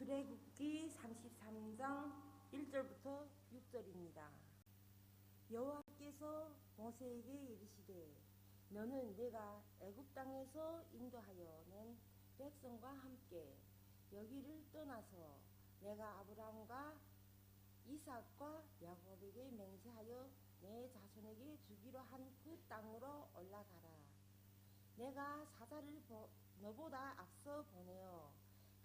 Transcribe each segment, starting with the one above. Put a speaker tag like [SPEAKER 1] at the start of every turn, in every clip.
[SPEAKER 1] 출애굽기 33장 1절부터 6절입니다. 여호와께서 모세에게 이르시되 너는 내가 애굽 땅에서 인도하여 낸 백성과 함께 여기를 떠나서 내가 아브라함과 이삭과 야곱에게 맹세하여 내 자손에게 주기로 한 그 땅으로 올라가라. 내가 사자를 너보다 앞서 보내어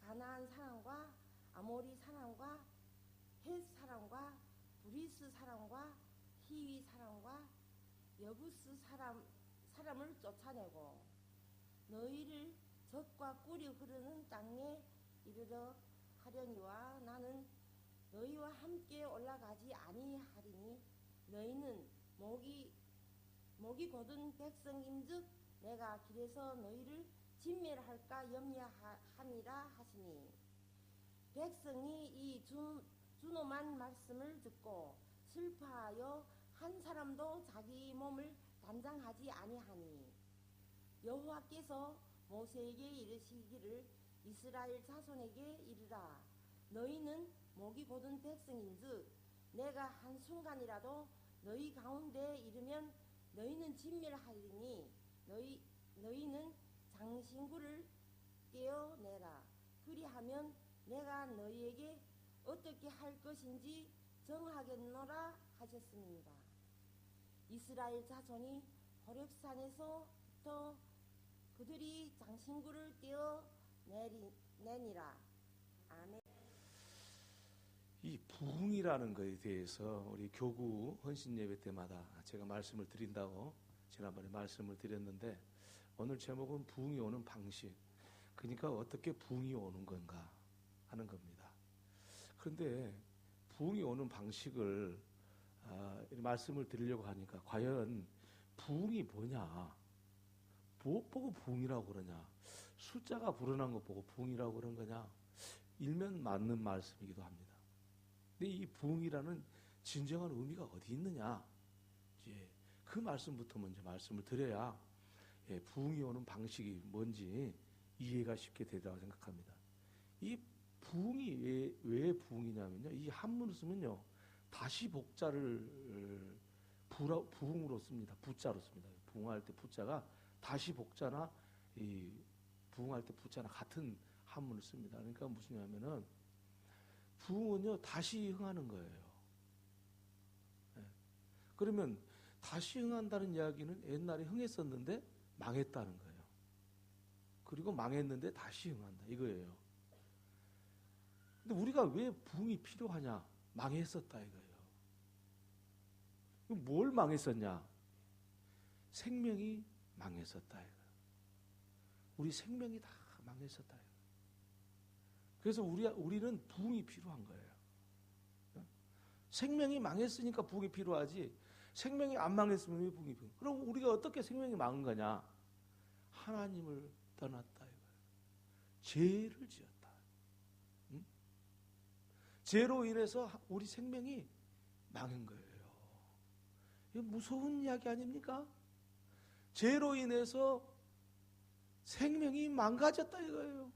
[SPEAKER 1] 가나안 사람과 아모리 사람과 헷 사람과 브리스 사람과 히위 사람과 여부스 사람을 쫓아내고 너희를 젖과 꿀이 흐르는 땅에 이르러 하려니와 나는 너희와 함께 올라가지 아니하리니 너희는 목이 곧은 백성인즉 내가 길에서 너희를 진멸할까 염려하니라 하시니 백성이 이 준엄한 말씀을 듣고 슬퍼하여 한 사람도 자기 몸을 단장하지 아니하니 여호와께서 모세에게 이르시기를 이스라엘 자손에게 이르라. 너희는 목이 곧은 백성인즉 내가 한순간이라도 너희 가운데 이르면 너희는 진멸하리니 너희는 장신구를 떼어내라. 그리하면 내가 너희에게 어떻게 할 것인지 정하겠노라 하셨습니다. 이스라엘 자손이 호렙산에서부터 그들이 장신구를 떼어내니라. 아멘.
[SPEAKER 2] 이 부흥이라는 것에 대해서 우리 교구 헌신 예배 때마다 제가 말씀을 드린다고 지난번에 말씀을 드렸는데 오늘 제목은 부흥이 오는 방식. 그러니까 어떻게 부흥이 오는 건가 하는 겁니다. 그런데 부흥이 오는 방식을 말씀을 드리려고 하니까 과연 부흥이 뭐냐? 무엇 보고 부흥이라고 그러냐? 숫자가 불어난 것 보고 부흥이라고 그런 거냐? 일면 맞는 말씀이기도 합니다. 근데 이 부흥이라는 진정한 의미가 어디 있느냐? 그 말씀부터 먼저 말씀을 드려야 부흥이 오는 방식이 뭔지 이해가 쉽게 되리라고 생각합니다. 이 부흥이 왜 부흥이냐면요. 이 한문을 쓰면요. 다시 복자를 부흥으로 씁니다. 부자로 씁니다. 부흥할 때 부자가 다시 복자나 이 부흥할 때 부자나 같은 한문을 씁니다. 그러니까 무슨냐면은 부흥은요 다시 흥하는 거예요. 그러면 다시 흥한다는 이야기는 옛날에 흥했었는데 망했다는 거예요. 그리고 망했는데 다시 흥한다 이거예요. 근데 우리가 왜 부흥이 필요하냐? 망했었다 이거예요. 뭘 망했었냐? 생명이 망했었다 이거예요. 우리 생명이 다 망했었다 이거예요. 그래서 우리는 부흥이 필요한 거예요. 생명이 망했으니까 부흥이 필요하지. 생명이 안 망했으면 왜 부흥이 필요해? 그럼 우리가 어떻게 생명이 망한 거냐? 하나님을 떠났다 이거예요. 죄를 지었다. 응? 죄로 인해서 우리 생명이 망한 거예요. 이거 무서운 이야기 아닙니까? 죄로 인해서 생명이 망가졌다 이거예요.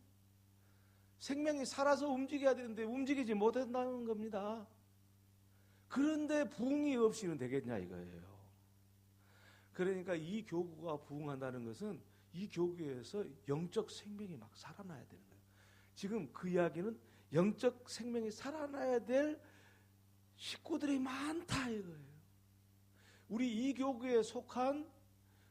[SPEAKER 2] 생명이 살아서 움직여야 되는데 움직이지 못한다는 겁니다. 그런데 부흥이 없이는 되겠냐 이거예요. 그러니까 이 교구가 부흥한다는 것은 이 교구에서 영적 생명이 막 살아나야 되는 거예요. 지금 그 이야기는 영적 생명이 살아나야 될 식구들이 많다 이거예요. 우리 이 교구에 속한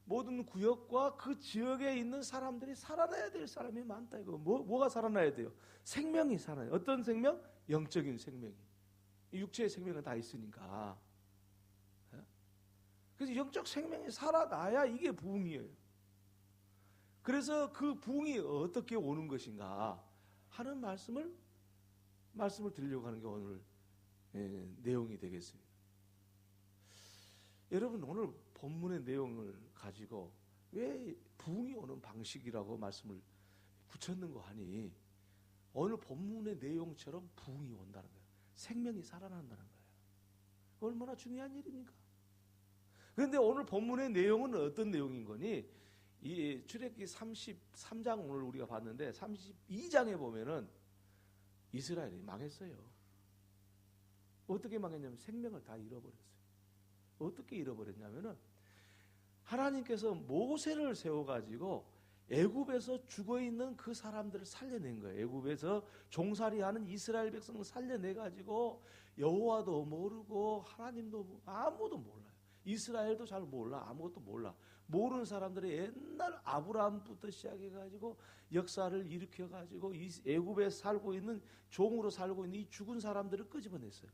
[SPEAKER 2] 모든 구역과 그 지역에 있는 사람들이 살아나야 될 사람이 많다 이거. 뭐가 살아나야 돼요? 생명이 살아나요. 어떤 생명? 영적인 생명이. 육체의 생명은 다 있으니까. 그래서 영적 생명이 살아나야 이게 부흥이에요. 그래서 그 부흥이 어떻게 오는 것인가 하는 말씀을 드리려고 하는 게 오늘 내용이 되겠습니다. 여러분 오늘 본문의 내용을 가지고 왜 부흥이 오는 방식이라고 말씀을 붙였는가 하니 오늘 본문의 내용처럼 부흥이 온다는 거예요. 생명이 살아난다는 거예요. 얼마나 중요한 일입니까? 그런데 오늘 본문의 내용은 어떤 내용인 거니? 이 출애굽기 33장 오늘 우리가 봤는데 32장에 보면은 이스라엘이 망했어요. 어떻게 망했냐면 생명을 다 잃어버렸어요. 어떻게 잃어버렸냐면은 하나님께서 모세를 세워가지고 애굽에서 죽어있는 그 사람들을 살려낸 거예요. 애굽에서 종살이하는 이스라엘 백성을 살려내가지고 여호와도 모르고 하나님도 아무도 몰라요. 이스라엘도 잘 몰라. 아무것도 몰라. 모르는 사람들이 옛날 아브라함부터 시작해가지고 역사를 일으켜가지고 애굽에 살고 있는 종으로 살고 있는 이 죽은 사람들을 끄집어냈어요.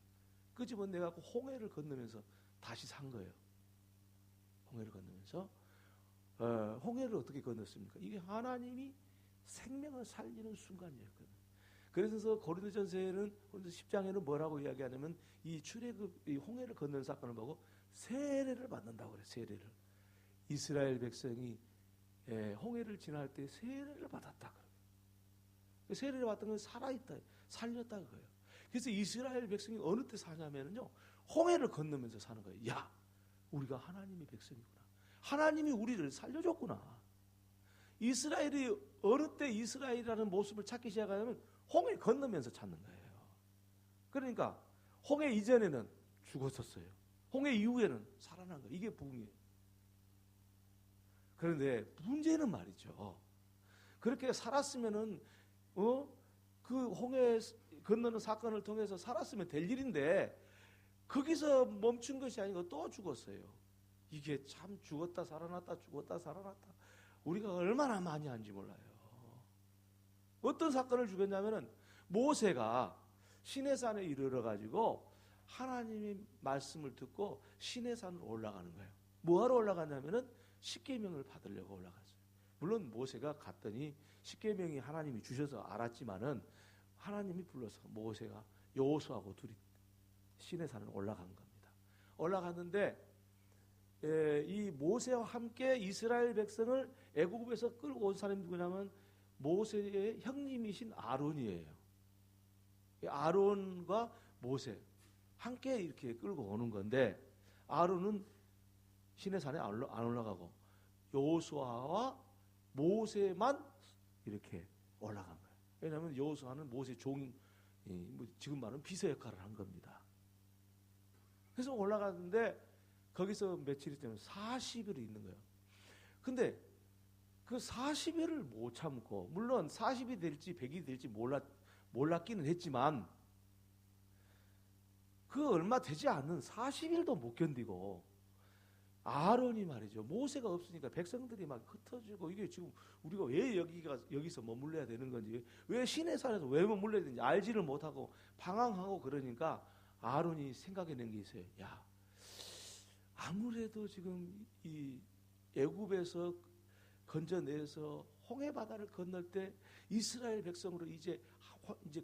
[SPEAKER 2] 끄집어내갖고 홍해를 건너면서 다시 산 거예요. 홍해를 건너면서 홍해를 어떻게 건넜습니까? 이게 하나님이 생명을 살리는 순간이었거든요. 그래서 고린도전서에는 고린도 10장에는 뭐라고 이야기하냐면 이 출애굽 이 홍해를 건넌 사건을 보고 세례를 받는다고 그래요. 세례를. 이스라엘 백성이 홍해를 지날 때 세례를 받았다 그래요. 세례를 받던 건 살아있다, 살렸다 그래요. 그래서 이스라엘 백성이 어느 때 사냐면요, 홍해를 건너면서 사는 거예요. 야, 우리가 하나님의 백성이구나. 하나님이 우리를 살려줬구나. 이스라엘이 어느 때 이스라엘이라는 모습을 찾기 시작하면 홍해 건너면서 찾는 거예요. 그러니까 홍해 이전에는 죽었었어요. 홍해 이후에는 살아난 거예요. 이게 부흥이에요. 그런데 문제는 말이죠. 그렇게 살았으면은 그 홍해 건너는 사건을 통해서 살았으면 될 일인데 거기서 멈춘 것이 아니고 또 죽었어요. 이게 참 죽었다 살아났다 죽었다 살아났다 우리가 얼마나 많이 하는지 몰라요. 어떤 사건을 죽였냐면은 모세가 시내산에 이르러 가지고 하나님의 말씀을 듣고 시내산으로 올라가는 거예요. 뭐하러 올라갔냐면은 십계명을 받으려고 올라갔어요. 물론 모세가 갔더니 십계명이 하나님이 주셔서 알았지만은 하나님이 불러서 모세가 여호수아하고 둘이 시내산을 올라간 겁니다. 올라갔는데 이 모세와 함께 이스라엘 백성을 애국에서 끌고 온 사람이 누구냐면 모세의 형님이신 아론이에요. 아론과 모세 함께 이렇게 끌고 오는 건데 아론은 시내산에 안 올라가고 여호수아와 모세만 이렇게 올라간 거예요. 왜냐하면 여호수아는 모세 종, 지금 말하는 비서 역할을 한 겁니다. 그래서 올라갔는데 거기서 며칠 있다면 40일이 있는 거예요. 근데 그 40일을 못 참고 물론 40이 될지 100이 될지 몰랐기는 했지만 그 얼마 되지 않는 40일도 못 견디고 아론이 말이죠. 모세가 없으니까 백성들이 막 흩어지고 이게 지금 우리가 왜 여기서 머물러야 되는 건지 왜 시내산에서 왜 머물러야 되는지 알지를 못하고 방황하고 그러니까 아론이 생각해낸 게 있어요. 야, 아무래도 지금 이 애굽에서 건져내서 홍해 바다를 건널 때 이스라엘 백성으로 이제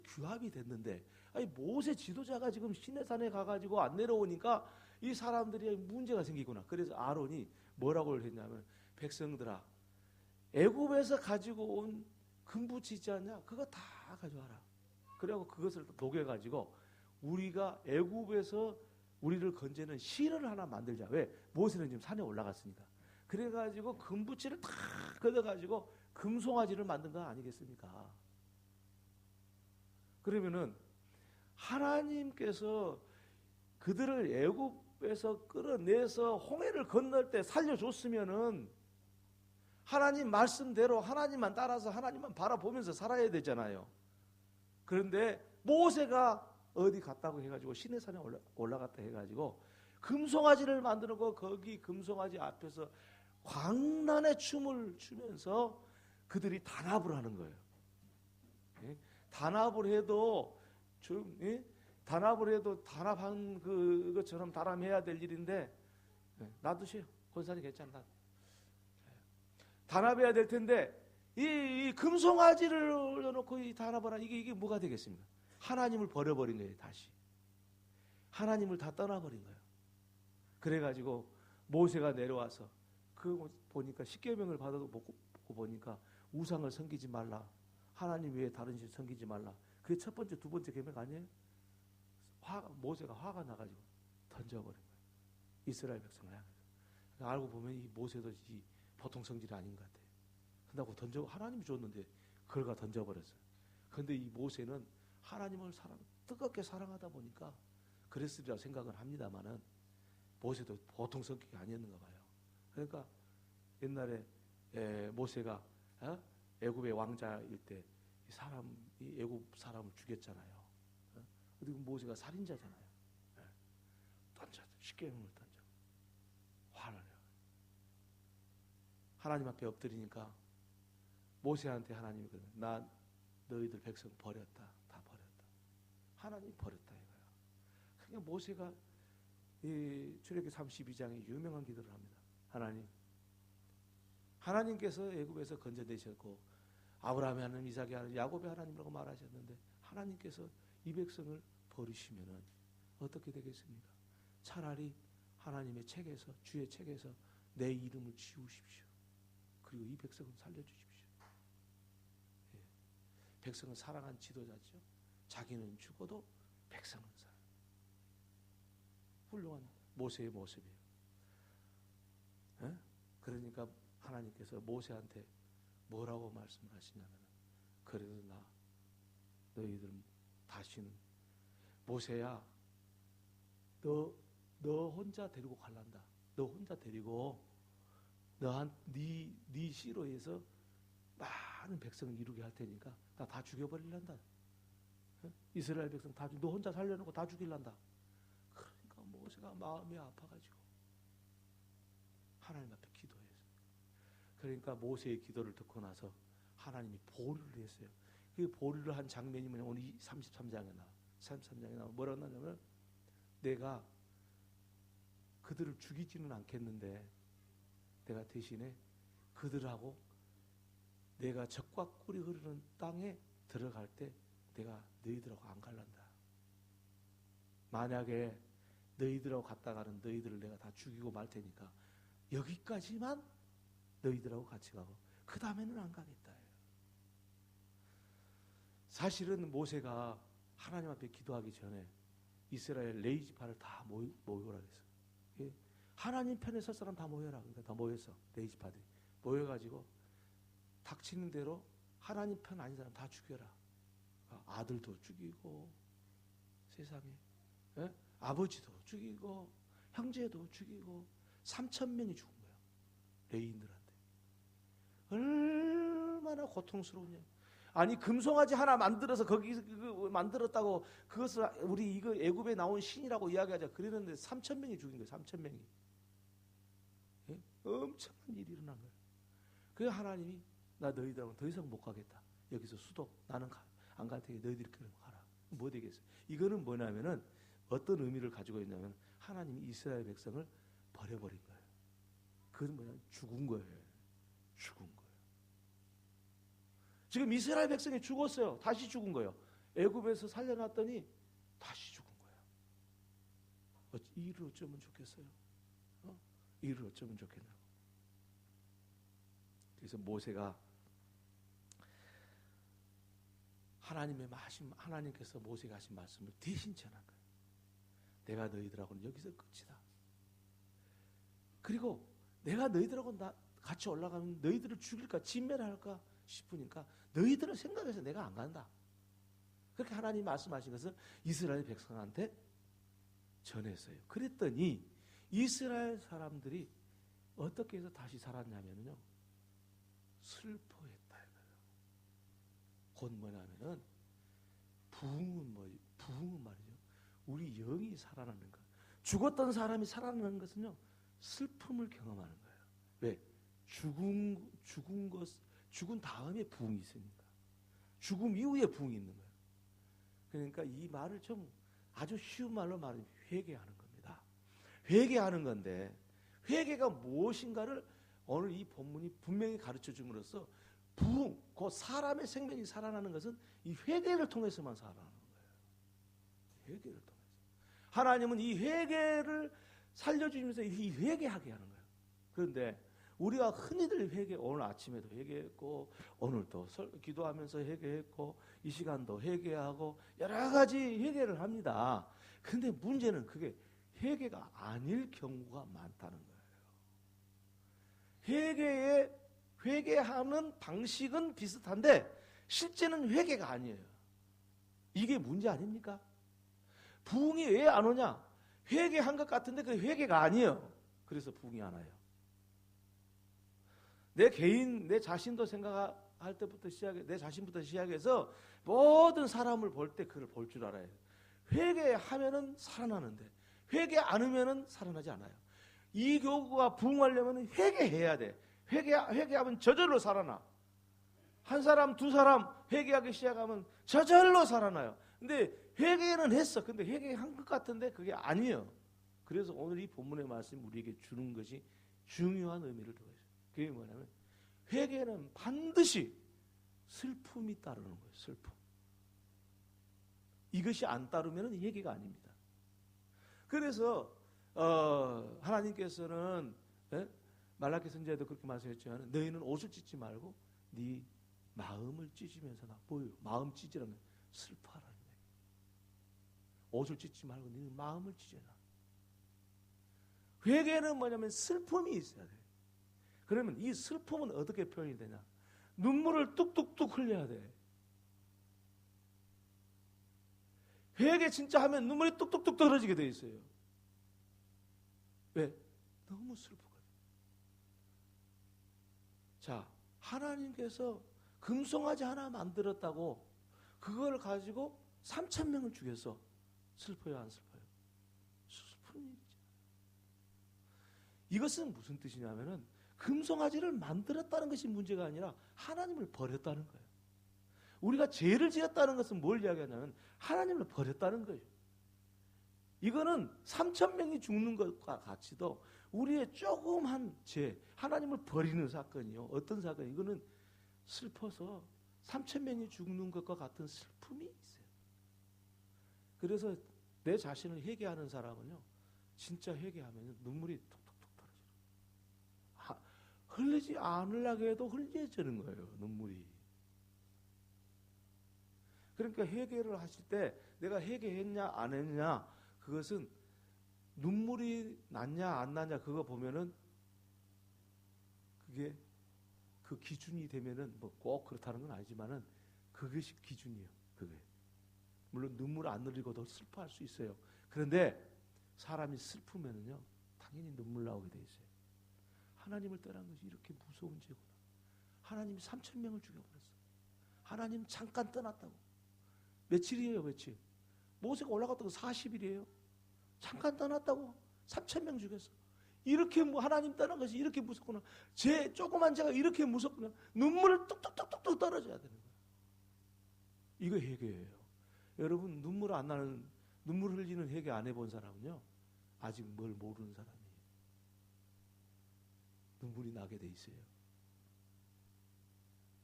[SPEAKER 2] 규합이 됐는데 아니 모세 지도자가 지금 시내산에 가가지고 안 내려오니까 이 사람들이 문제가 생기구나. 그래서 아론이 뭐라고 했냐면 백성들아 애굽에서 가지고 온 금붙이 있지 않냐? 그거 다 가져와라. 그래갖고 그것을 녹여가지고 우리가 애굽에서 우리를 건지는 실을 하나 만들자. 왜? 모세는 지금 산에 올라갔으니까. 그래가지고 금붙이를 다 걷어가지고 금송아지를 만든 거 아니겠습니까? 그러면은 하나님께서 그들을 애굽에서 끌어내서 홍해를 건널 때 살려줬으면은 하나님 말씀대로 하나님만 따라서 하나님만 바라보면서 살아야 되잖아요. 그런데 모세가 어디 갔다고 해가지고 시내산에 올라갔다 해가지고 금송아지를 만들고 거기 금송아지 앞에서 광란의 춤을 추면서 그들이 단합을 하는 거예요. 단합을 해도 단합한 그것처럼 단합해야 될 일인데 놔두세요. 권사님 괜찮아. 단합해야 될 텐데 이 금송아지를 올려놓고 이 단합을 하는 이게 뭐가 되겠습니까? 하나님을 버려버린 거예요. 다시 하나님을 다 떠나버린 거예요. 그래가지고 모세가 내려와서 그 보니까 십계명을 받아도 보고 보니까 우상을 섬기지 말라. 하나님 외에 다른 신 섬기지 말라. 그게 첫 번째, 두 번째 계명 아니에요? 모세가 화가 나가지고 던져버린 거예요. 이스라엘 백성을 향해서. 알고 보면 이 모세도 보통 성질이 아닌 것 같아요. 근다고 하나님이 줬는데 그걸 가 던져버렸어요. 그런데 이 모세는 하나님을 뜨겁게 사랑하다 보니까 그랬으리라 생각을 합니다만은 모세도 보통 성격이 아니었는가 봐요. 그러니까 옛날에 모세가 애굽의 왕자일 때 이 애굽 사람을 죽였잖아요. 그리고 모세가 살인자잖아요. 십계명을 던져 화를 내요. 하나님 앞에 엎드리니까 모세한테 하나님이 그러면 나 너희들 백성 버렸다. 다 버렸다. 하나님이 버렸다 이거야. 그러니까 모세가 이 출애굽기 32장에 유명한 기도를 합니다. 하나님께서 애굽에서 건져내셨고 아브라함의 하나님, 이삭의 하나님, 야곱의 하나님이라고 말하셨는데 하나님께서 이 백성을 버리시면은 어떻게 되겠습니까? 차라리 하나님의 책에서, 주의 책에서 내 이름을 지우십시오. 그리고 이 백성을 살려주십시오. 예. 백성을 사랑한 지도자죠. 자기는 죽어도 백성은 살아. 훌륭한 모세의 모습이에요. 예? 그러니까 하나님께서 모세한테 뭐라고 말씀을 하시냐면, 그래도 너희들 다시는 모세야, 너 혼자 데리고 갈란다. 너 혼자 데리고 네 시로에서 많은 백성을 이루게 할 테니까 나 다 죽여버릴란다. 이스라엘 백성 너 혼자 살려놓고 다 죽일란다. 그러니까 모세가 마음이 아파가지고 하나님 앞에 기도했어요. 그러니까 모세의 기도를 듣고 나서 하나님이 보류를 했어요. 그 보류를 한 장면이 뭐냐, 오늘 33장에 나와. 뭐라고 하냐면, 내가 그들을 죽이지는 않겠는데 내가 대신에 그들하고 내가 젖과 꿀이 흐르는 땅에 들어갈 때 내가 너희들하고 안 갈란다. 만약에 너희들하고 갔다가는 너희들을 내가 다 죽이고 말 테니까 여기까지만 너희들하고 같이 가고 그 다음에는 안 가겠다. 사실은 모세가 하나님 앞에 기도하기 전에 이스라엘 레이지파를 다 모여라 그랬어요. 예? 하나님 편에 설 사람 다 모여라. 그러니까 다 모였어. 레이지파들이 모여가지고 닥치는 대로 하나님 편 아닌 사람 다 죽여라. 아들도 죽이고 세상에, 예? 아버지도 죽이고 형제도 죽이고 3,000명이 죽은 거예요. 레위인들한테. 얼마나 고통스러우냐. 아니, 금송아지 하나 만들어서 거기 만들었다고 그것을 우리 이거 애굽에 나온 신이라고 이야기하자 그랬는데 3,000명이 죽인 거예요. 3,000명이. 예? 엄청난 일이 일어난 거예요. 그래서 하나님이 나 너희들하고 더 이상 못 가겠다. 여기서 수도 나는 안 갈 테니 너희들이 그럼 가라. 뭐 되겠어요? 이거는 뭐냐면은 어떤 의미를 가지고 있냐면 하나님이 이스라엘 백성을 버려버린 거예요. 그건 뭐냐? 죽은 거예요. 죽은 거예요. 지금 이스라엘 백성이 죽었어요. 다시 죽은 거예요. 애굽에서 살려놨더니 다시 죽은 거예요. 이 일을 어쩌면 좋겠어요? 이 일을 어쩌면 좋겠냐고. 그래서 모세가 하나님께서 모세에게 하신 말씀을 대신 전한 거예요. 내가 너희들하고는 여기서 끝이다. 그리고 내가 너희들하고 같이 올라가면 너희들을 죽일까 진멸할까 싶으니까 너희들을 생각해서 내가 안 간다. 그렇게 하나님이 말씀하신 것을 이스라엘 백성한테 전했어요. 그랬더니 이스라엘 사람들이 어떻게 해서 다시 살았냐면요, 슬퍼했다. 곧 뭐냐면은 부흥은 말이죠. 우리 영이 살아나는 것. 죽었던 사람이 살아나는 것은요, 슬픔을 경험하는 거예요. 왜? 죽은 다음에 부흥이 있으니까. 죽음 이후에 부흥이 있는 거예요. 그러니까 이 말을 좀 아주 쉬운 말로 말하면 회개하는 겁니다. 회개하는 건데, 회개가 무엇인가를 오늘 이 본문이 분명히 가르쳐 줌으로써 부흥, 그 사람의 생명이 살아나는 것은 이 회개를 통해서만 살아나는 거예요. 회개를 통해서. 하나님은 이 회개를 살려주시면서 이 회개하게 하는 거예요. 그런데 우리가 흔히들 오늘 아침에도 회개했고, 오늘도 기도하면서 회개했고, 이 시간도 회개하고, 여러 가지 회개를 합니다. 근데 문제는 그게 회개가 아닐 경우가 많다는 거예요. 회개하는 방식은 비슷한데, 실제는 회개가 아니에요. 이게 문제 아닙니까? 부흥이 왜 안 오냐? 회개한 것 같은데 그 회개가 아니에요. 그래서 부흥이 안 와요. 내 자신도 생각할 때부터 내 자신부터 시작해서 모든 사람을 볼 때 그걸 볼 줄 알아요. 회개하면은 살아나는데 회개 안 하면은 살아나지 않아요. 이 교구가 부흥하려면 회개해야 돼. 회개하면 저절로 살아나. 한 사람, 두 사람 회개하기 시작하면 저절로 살아나요. 근데 회개는 했어. 근데 회개한 것 같은데 그게 아니에요. 그래서 오늘 이 본문의 말씀 우리에게 주는 것이 중요한 의미를 두고 있어요. 그게 뭐냐면 회개는 반드시 슬픔이 따르는 거예요. 슬픔. 이것이 안 따르면 회개가 아닙니다. 그래서 하나님께서는 말라기 선지자도 그렇게 말씀했지만 너희는 옷을 찢지 말고 네 마음을 찢으면서 나 보여요. 마음 찢으라면 슬퍼하라는 거예요. 옷을 찢지 말고 네 마음을 찢어라. 회개는 뭐냐면 슬픔이 있어야 돼요. 그러면 이 슬픔은 어떻게 표현이 되냐? 눈물을 뚝뚝뚝 흘려야 돼. 회개 진짜 하면 눈물이 뚝뚝뚝 떨어지게 돼 있어요. 왜? 너무 슬프거든. 자, 하나님께서 금송아지 하나 만들었다고 그걸 가지고 3,000명을 죽여서 슬퍼요, 안 슬퍼요? 슬픈 일이죠. 이것은 무슨 뜻이냐면은 금송아지를 만들었다는 것이 문제가 아니라 하나님을 버렸다는 거예요. 우리가 죄를 지었다는 것은 뭘 이야기하냐면 하나님을 버렸다는 거예요. 이거는 3,000명이 죽는 것과 같이도 우리의 조그만 죄, 하나님을 버리는 사건이요. 어떤 사건? 이거는 슬퍼서 3,000명이 죽는 것과 같은 슬픔이 있어요. 그래서 내 자신을 회개하는 사람은요, 진짜 회개하면 눈물이 톡톡톡 떨어져요. 흘리지 않으려고 해도 흘려지는 거예요, 눈물이. 그러니까 회개를 하실 때 내가 회개했냐 안 했냐, 그것은 눈물이 났냐 안 났냐 그거 보면은 그게 그 기준이 되면은 뭐 꼭 그렇다는 건 아니지만은 그것이 기준이에요. 그게 물론 눈물 안 흘리고도 슬퍼할 수 있어요. 그런데 사람이 슬프면은요 당연히 눈물 나오게 돼 있어요. 하나님을 떠난 것이 이렇게 무서운 죄구나. 하나님이 3,000명을 죽여버렸어. 하나님 잠깐 떠났다고. 며칠이에요, 며칠? 모세가 올라갔다고 40일이에요. 잠깐 떠났다고 3,000명 죽였어. 이렇게 하나님 떠난 것이 이렇게 무섭구나. 조그만 죄가 이렇게 무섭구나. 눈물을 뚝뚝뚝뚝 떨어져야 되는 거예요. 이거 회개예요. 여러분 눈물 안 나는, 눈물 흘리는 회개 안 해본 사람은요 아직 뭘 모르는 사람이에요. 눈물이 나게 돼 있어요.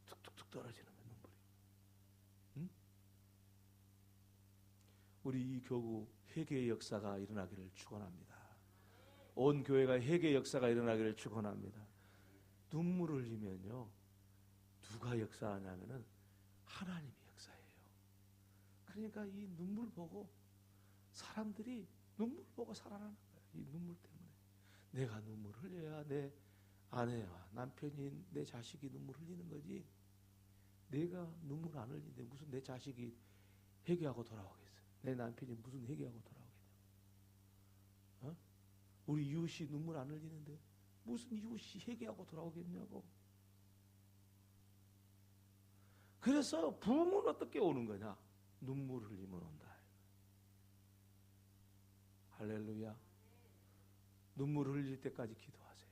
[SPEAKER 2] 툭툭툭 떨어지는 거예요, 눈물이. 응? 우리 이 교구 회개의 역사가 일어나기를 축원합니다. 온 교회가 회개의 역사가 일어나기를 축원합니다. 눈물을 흘리면요 누가 역사하냐면은 하나님이 역사해요. 그러니까 이 눈물 보고 사람들이 눈물 보고 살아나는 거예요. 이 눈물 때문에 내가 눈물 흘려야 내 아내와 남편이, 내 자식이 눈물 흘리는 거지. 내가 눈물 안 흘리는데 무슨 내 자식이 회개하고 돌아오겠어? 내 남편이 무슨 회개하고 돌아오겠냐? 어? 우리 이웃이 눈물 안 흘리는데 무슨 이웃이 회개하고 돌아오겠냐고. 그래서 부흥은 어떻게 오는 거냐? 눈물 흘리면 온다. 할렐루야. 눈물 흘릴 때까지 기도하세요.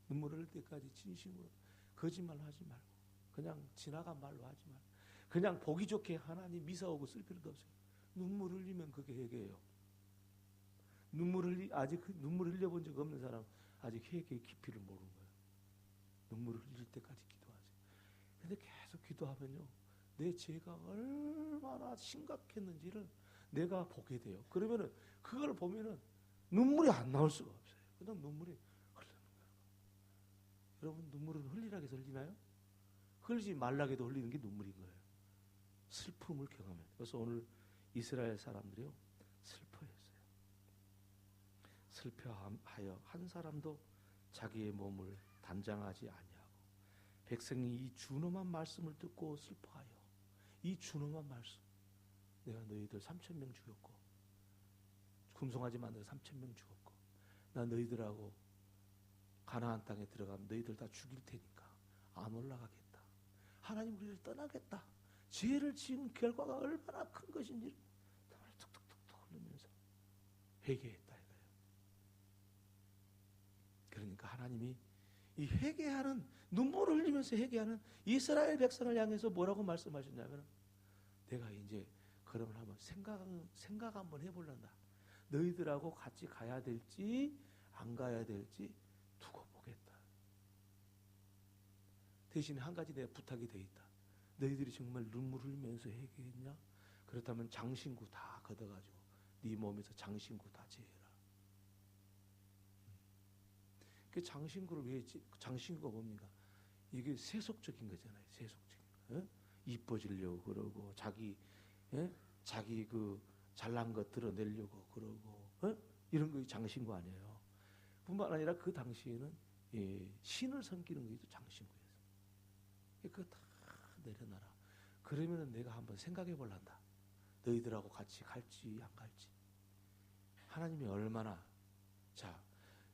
[SPEAKER 2] 눈물 흘릴 때까지 진심으로 거짓말 하지 말고 그냥 지나간 말로 하지 말고 그냥 보기 좋게 하나님 미사오고 쓸 필요도 없어요. 눈물 흘리면 그게 회개예요. 아직 눈물 흘려본 적 없는 사람 아직 회개의 깊이를 모르는 거예요. 눈물을 흘릴 때까지 기도하세요. 근데 계속 기도하면요 내 죄가 얼마나 심각했는지를 내가 보게 돼요. 그러면은 그걸 보면은 눈물이 안 나올 수가 없어요. 그냥 눈물이 흐르는 거예요. 여러분 눈물은 흘리라고 해서 흘리나요? 흘리지 말라고 해도 흘리는 게 눈물인 거예요. 슬픔을 경험해요. 그래서 오늘 이스라엘 사람들이요 슬퍼했어요. 슬퍼하여 한 사람도 자기의 몸을 단장하지 아니하고 백성이 이 준엄한 말씀을 듣고 슬퍼하여 이 준엄한 말씀 내가 너희들 3,000명 죽였고 금송아지 만들어 3,000명 죽였고 나 너희들하고 가나안 땅에 들어가면 너희들 다 죽일 테니까 안 올라가겠다. 하나님 우리를 떠나겠다. 죄를 지은 결과가 얼마나 큰 것인지 정말 툭툭툭툭 흘리면서 회개했다 이거예요. 그러니까 하나님이 이 회개하는 눈물을 흘리면서 회개하는 이스라엘 백성을 향해서 뭐라고 말씀하셨냐면 내가 이제 그러면 한번 생각 한번 해볼란다. 너희들하고 같이 가야 될지 안 가야 될지 두고 보겠다. 대신에 한 가지 내가 부탁이 돼 있다. 너희들이 정말 눈물 흘리면서 회개했냐? 그렇다면 장신구 다 걷어가지고 네 몸에서 장신구 다 제해라. 그 장신구를 왜 했지? 장신구가 뭡니까? 이게 세속적인 거잖아요. 세속적인 거. 예? 이뻐지려고 그러고 자기 그 잘난 것 드러내려고 그러고 이런 거 장신구 아니에요. 뿐만 아니라 그 당시에는 신을 섬기는 것도 장신구였어요. 그거 다 내려놔라. 그러면은 내가 한번 생각해 볼란다. 너희들하고 같이 갈지 안 갈지. 하나님이 얼마나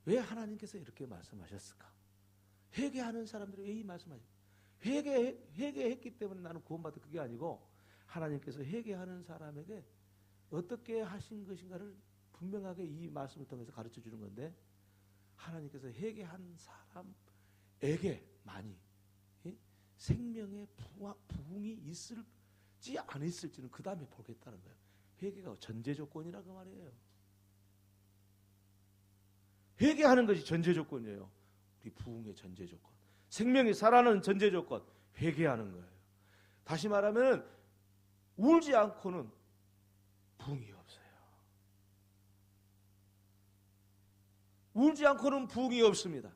[SPEAKER 2] 왜 하나님께서 이렇게 말씀하셨을까? 회개하는 사람들이 왜 이 말씀하셨을까? 회개했기 때문에 나는 구원받은 그게 아니고 하나님께서 회개하는 사람에게 어떻게 하신 것인가를 분명하게 이 말씀을 통해서 가르쳐 주는 건데 하나님께서 회개한 사람에게만이 생명의 부흥이 있을지 안 있을지는 그 다음에 보겠다는 거예요. 회개가 전제 조건이라 그 말이에요. 회개하는 것이 전제 조건이에요. 우리 부흥의 전제 조건. 생명이 살아나는 전제 조건. 회개하는 거예요. 다시 말하면 울지 않고는 부흥이 없어요. 울지 않고는 부흥이 없습니다.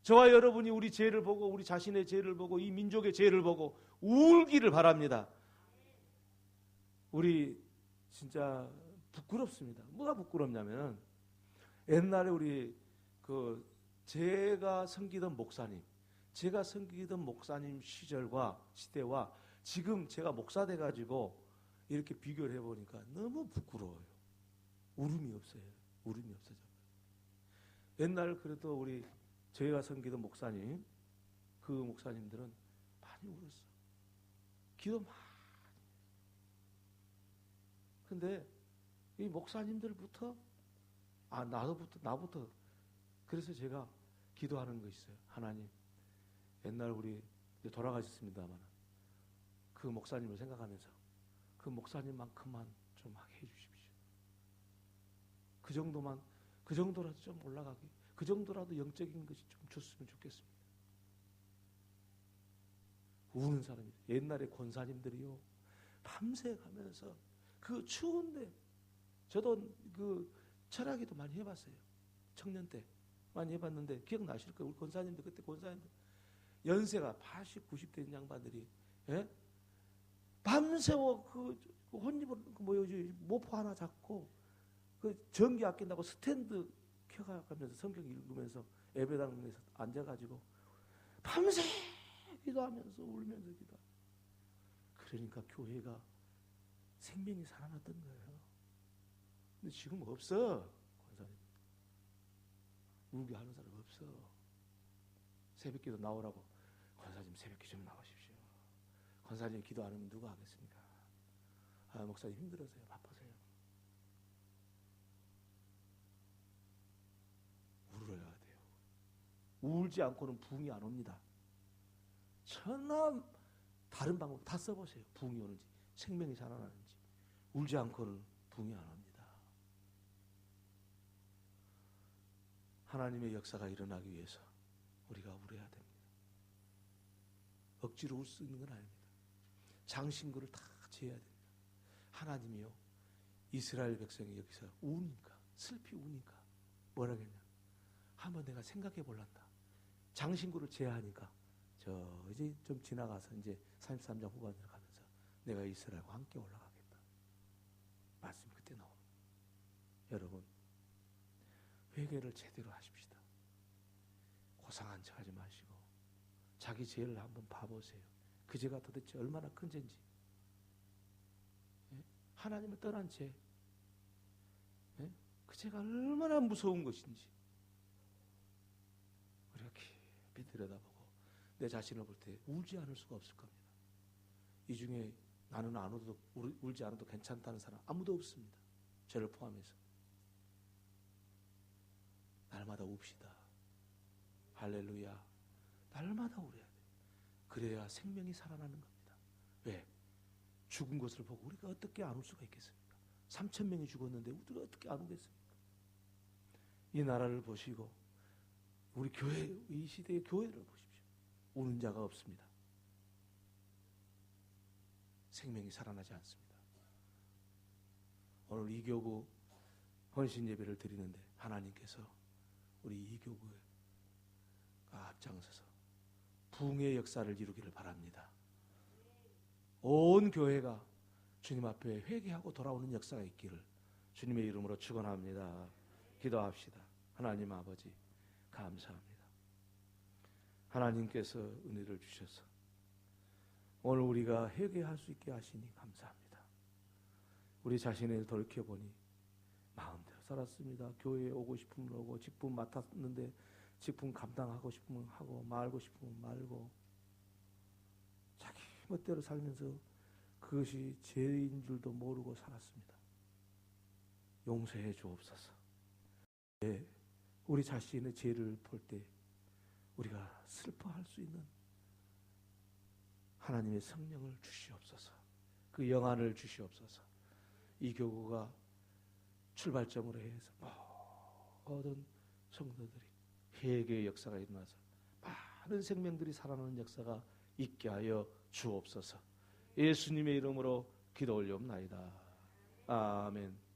[SPEAKER 2] 저와 여러분이 우리 죄를 보고 우리 자신의 죄를 보고 이 민족의 죄를 보고 울기를 바랍니다. 우리 진짜 부끄럽습니다. 뭐가 부끄럽냐면 옛날에 우리 제가 섬기던 목사님 시대와 지금 제가 목사 돼가지고 이렇게 비교를 해보니까 너무 부끄러워요. 울음이 없어요. 울음이 없어져. 옛날 그래도 저희가 섬기던 목사님, 그 목사님들은 많이 울었어. 기도 많이. 근데 이 목사님들부터 나부터 그래서 제가 기도하는 거 있어요. 하나님, 옛날 우리 돌아가셨습니다만 그 목사님을 생각하면서 그 목사님만큼만 좀 하게 해주십시오. 그 정도라도 좀 올라가기, 그 정도라도 영적인 것이 좀 줬으면 좋겠습니다. 우는 사람이 옛날에 권사님들이요 밤새 가면서 그 추운데 저도 그 철학기도 많이 해봤어요. 청년 때 많이 해봤는데 기억나실 거예요. 우리 권사님들 그때 권사님들 연세가 80, 90대 양반들이 밤새워 그 혼입을 모포 하나 잡고 그 전기 아낀다고 스탠드 켜가면서 성경 읽으면서 예배당에서 앉아가지고 밤새 기도하면서 울면서 기도. 그러니까 교회가 생명이 살아났던 거예요. 근데 지금 없어. 권사님 울게 하는 사람 없어. 새벽기도 나오라고 권사님 새벽기 좀 나오십시오. 권사님 기도 안 하면 누가 하겠습니까? 목사님 힘들어서요. 바빠서요. 울어야 돼요. 울지 않고는 부흥이 안 옵니다. 천하 다른 방법 다 써보세요. 부흥이 오는지 생명이 살아나는지. 울지 않고는 부흥이 안 옵니다. 하나님의 역사가 일어나기 위해서 우리가 울어야 됩니다. 억지로 울 수 있는 건 아닙니다. 장신구를 다 지어야 됩니다. 하나님이요 이스라엘 백성이 여기서 우니까 슬피 우니까 뭐라 그랬냐, 한번 내가 생각해 볼란다. 장신구를 제하니까 이제 좀 지나가서 이제 33장 후반으로 가면서 내가 이스라엘과 함께 올라가겠다. 말씀이 그때 나옵니다. 여러분 회개를 제대로 하십시다. 고상한 척 하지 마시고 자기 죄를 한번 봐보세요. 그 죄가 도대체 얼마나 큰 죄인지. 하나님을 떠난 죄, 예? 그 죄가 얼마나 무서운 것인지 우리가 깊이 들여다보고 내 자신을 볼 때 울지 않을 수가 없을 겁니다. 이 중에 나는 안 울지 않아도 괜찮다는 사람 아무도 없습니다. 저를 포함해서. 날마다 웁시다. 할렐루야. 날마다 울어야 돼. 그래야 생명이 살아나는 겁니다. 왜? 죽은 것을 보고 우리가 어떻게 안 울 수가 있겠습니까? 3,000명이 죽었는데 우리가 어떻게 안 울겠습니까? 이 나라를 보시고 우리 교회, 이 시대의 교회를 보십시오. 우는 자가 없습니다. 생명이 살아나지 않습니다. 오늘 이교구 헌신 예배를 드리는데 하나님께서 우리 이교구가 앞장서서 부흥의 역사를 이루기를 바랍니다. 온 교회가 주님 앞에 회개하고 돌아오는 역사가 있기를 주님의 이름으로 축원합니다. 기도합시다. 하나님 아버지 감사합니다. 하나님께서 은혜를 주셔서 오늘 우리가 회개할 수 있게 하시니 감사합니다. 우리 자신을 돌이켜보니 마음대로 살았습니다. 교회에 오고 싶으면 오고 직분 맡았는데 직분 감당하고 싶으면 하고 말고 싶으면 말고 자기 멋대로 살면서 그것이 죄인 줄도 모르고 살았습니다. 용서해 주옵소서. 네, 우리 자신의 죄를 볼 때 우리가 슬퍼할 수 있는 하나님의 성령을 주시옵소서. 그 영안을 주시옵소서. 이 교구가 출발점으로 해서 모든 성도들이 회개의 역사가 일어나서 많은 생명들이 살아나는 역사가 있게 하여 주옵소서. 예수님의 이름으로 기도 올려옵나이다. 아멘.